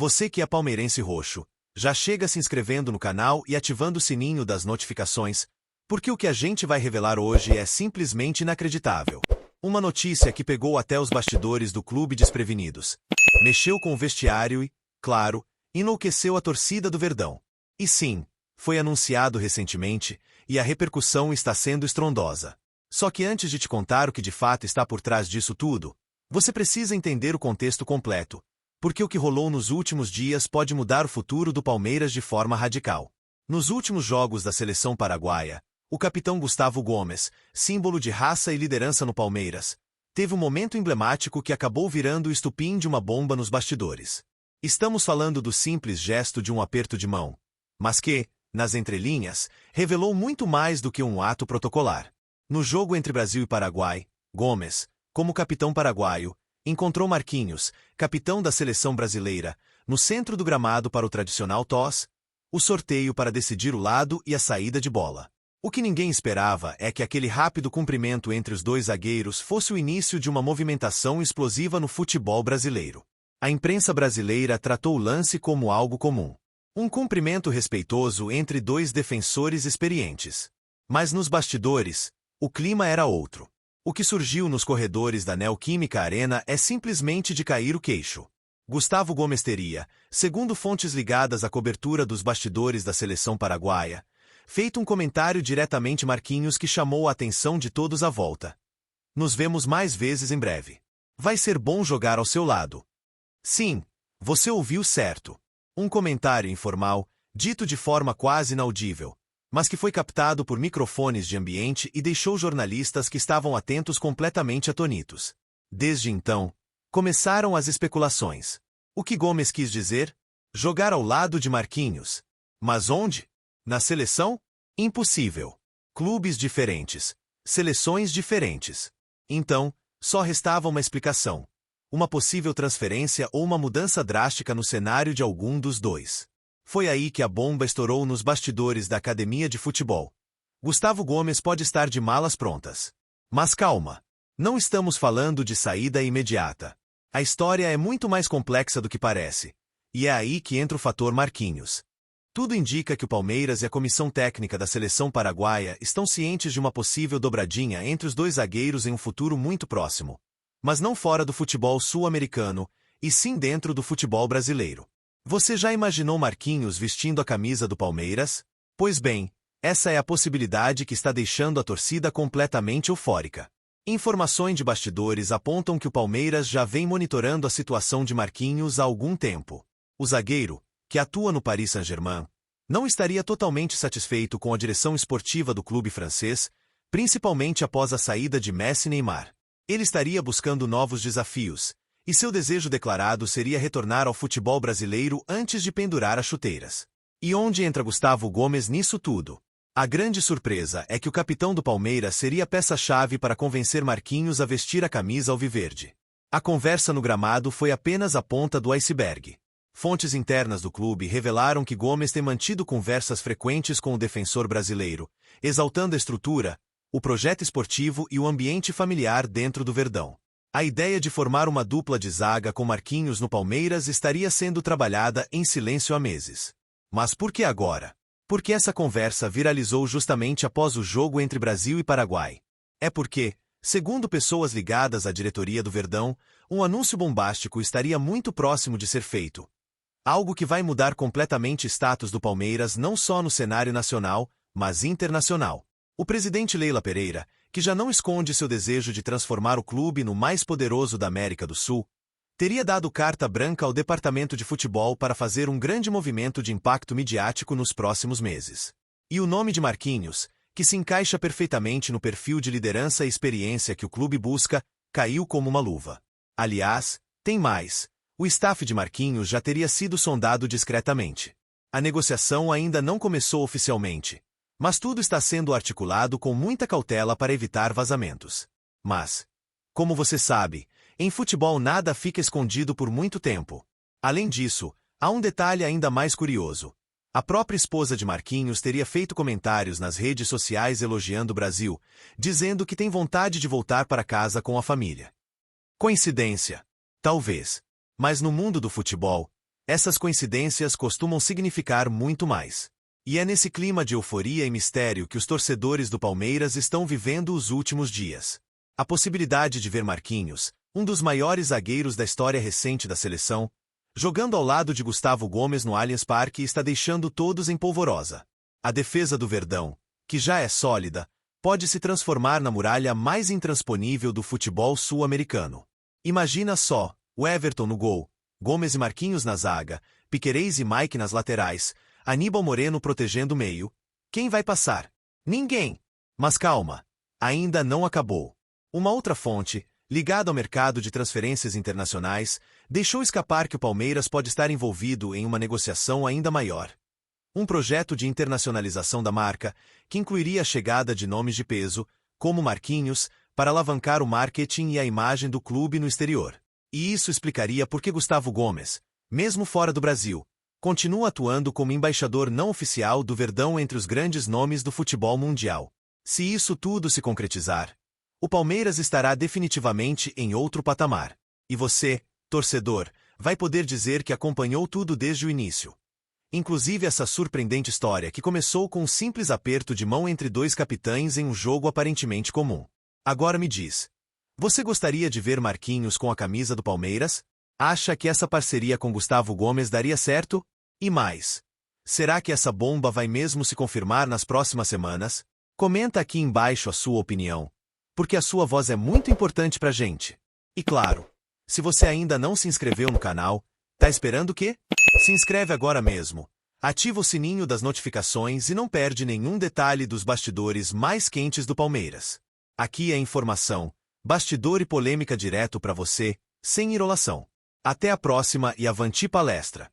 Você que é palmeirense roxo, já chega se inscrevendo no canal e ativando o sininho das notificações, porque o que a gente vai revelar hoje é simplesmente inacreditável. Uma notícia que pegou até os bastidores do clube desprevenidos. Mexeu com o vestiário e, claro, enlouqueceu a torcida do Verdão. E sim, foi anunciado recentemente, e a repercussão está sendo estrondosa. Só que antes de te contar o que de fato está por trás disso tudo, você precisa entender o contexto completo, porque o que rolou nos últimos dias pode mudar o futuro do Palmeiras de forma radical. Nos últimos jogos da seleção paraguaia, o capitão Gustavo Gomes, símbolo de raça e liderança no Palmeiras, teve um momento emblemático que acabou virando o estupim de uma bomba nos bastidores. Estamos falando do simples gesto de um aperto de mão, mas que, nas entrelinhas, revelou muito mais do que um ato protocolar. No jogo entre Brasil e Paraguai, Gomes, como capitão paraguaio, encontrou Marquinhos, capitão da seleção brasileira, no centro do gramado para o tradicional toss, o sorteio para decidir o lado e a saída de bola. O que ninguém esperava é que aquele rápido cumprimento entre os dois zagueiros fosse o início de uma movimentação explosiva no futebol brasileiro. A imprensa brasileira tratou o lance como algo comum. Um cumprimento respeitoso entre dois defensores experientes. Mas nos bastidores, o clima era outro. O que surgiu nos corredores da Neoquímica Arena é simplesmente de cair o queixo. Gustavo Gomes teria, segundo fontes ligadas à cobertura dos bastidores da seleção paraguaia, feito um comentário diretamente Marquinhos que chamou a atenção de todos à volta. Nos vemos mais vezes em breve. Vai ser bom jogar ao seu lado. Sim, você ouviu certo. Um comentário informal, dito de forma quase inaudível, mas que foi captado por microfones de ambiente e deixou jornalistas que estavam atentos completamente atonitos. Desde então, começaram as especulações. O que Gomes quis dizer? Jogar ao lado de Marquinhos. Mas onde? Na seleção? Impossível. Clubes diferentes. Seleções diferentes. Então, só restava uma explicação. Uma possível transferência ou uma mudança drástica no cenário de algum dos dois. Foi aí que a bomba estourou nos bastidores da academia de futebol. Gustavo Gomes pode estar de malas prontas. Mas calma. Não estamos falando de saída imediata. A história é muito mais complexa do que parece. E é aí que entra o fator Marquinhos. Tudo indica que o Palmeiras e a comissão técnica da seleção paraguaia estão cientes de uma possível dobradinha entre os dois zagueiros em um futuro muito próximo. Mas não fora do futebol sul-americano, e sim dentro do futebol brasileiro. Você já imaginou Marquinhos vestindo a camisa do Palmeiras? Pois bem, essa é a possibilidade que está deixando a torcida completamente eufórica. Informações de bastidores apontam que o Palmeiras já vem monitorando a situação de Marquinhos há algum tempo. O zagueiro, que atua no Paris Saint-Germain, não estaria totalmente satisfeito com a direção esportiva do clube francês, principalmente após a saída de Messi e Neymar. Ele estaria buscando novos desafios, e seu desejo declarado seria retornar ao futebol brasileiro antes de pendurar as chuteiras. E onde entra Gustavo Gomes nisso tudo? A grande surpresa é que o capitão do Palmeiras seria a peça-chave para convencer Marquinhos a vestir a camisa alviverde. A conversa no gramado foi apenas a ponta do iceberg. Fontes internas do clube revelaram que Gomes tem mantido conversas frequentes com o defensor brasileiro, exaltando a estrutura, o projeto esportivo e o ambiente familiar dentro do Verdão. A ideia de formar uma dupla de zaga com Marquinhos no Palmeiras estaria sendo trabalhada em silêncio há meses. Mas por que agora? Porque essa conversa viralizou justamente após o jogo entre Brasil e Paraguai. É porque, segundo pessoas ligadas à diretoria do Verdão, um anúncio bombástico estaria muito próximo de ser feito. Algo que vai mudar completamente o status do Palmeiras não só no cenário nacional, mas internacional. O presidente Leila Pereira, que já não esconde seu desejo de transformar o clube no mais poderoso da América do Sul, teria dado carta branca ao departamento de futebol para fazer um grande movimento de impacto midiático nos próximos meses. E o nome de Marquinhos, que se encaixa perfeitamente no perfil de liderança e experiência que o clube busca, caiu como uma luva. Aliás, tem mais. O staff de Marquinhos já teria sido sondado discretamente. A negociação ainda não começou oficialmente, mas tudo está sendo articulado com muita cautela para evitar vazamentos. Mas, como você sabe, em futebol nada fica escondido por muito tempo. Além disso, há um detalhe ainda mais curioso. A própria esposa de Marquinhos teria feito comentários nas redes sociais elogiando o Brasil, dizendo que tem vontade de voltar para casa com a família. Coincidência? Talvez. Mas no mundo do futebol, Essas coincidências costumam significar muito mais. E é nesse clima de euforia e mistério que os torcedores do Palmeiras estão vivendo os últimos dias. A possibilidade de ver Marquinhos, um dos maiores zagueiros da história recente da seleção, jogando ao lado de Gustavo Gomes no Allianz Parque, está deixando todos em polvorosa. A defesa do Verdão, que já é sólida, pode se transformar na muralha mais intransponível do futebol sul-americano. Imagina só, o Everton no gol, Gomes e Marquinhos na zaga, Piquerez e Mike nas laterais, Aníbal Moreno protegendo o meio. Quem vai passar? Ninguém! Mas calma, ainda não acabou. Uma outra fonte, ligada ao mercado de transferências internacionais, deixou escapar que o Palmeiras pode estar envolvido em uma negociação ainda maior. Um projeto de internacionalização da marca, que incluiria a chegada de nomes de peso, como Marquinhos, para alavancar o marketing e a imagem do clube no exterior. E isso explicaria por que Gustavo Gomes, mesmo fora do Brasil, continua atuando como embaixador não oficial do Verdão entre os grandes nomes do futebol mundial. Se isso tudo se concretizar, o Palmeiras estará definitivamente em outro patamar. E você, torcedor, vai poder dizer que acompanhou tudo desde o início. Inclusive essa surpreendente história que começou com um simples aperto de mão entre dois capitães em um jogo aparentemente comum. Agora me diz, você gostaria de ver Marquinhos com a camisa do Palmeiras? Acha que essa parceria com Gustavo Gomes daria certo? E mais, será que essa bomba vai mesmo se confirmar nas próximas semanas? Comenta aqui embaixo a sua opinião, porque a sua voz é muito importante pra gente. E claro, se você ainda não se inscreveu no canal, tá esperando o quê? Se inscreve agora mesmo, ativa o sininho das notificações e não perde nenhum detalhe dos bastidores mais quentes do Palmeiras. Aqui é informação, bastidor e polêmica direto pra você, sem enrolação. Até a próxima e avante palestra!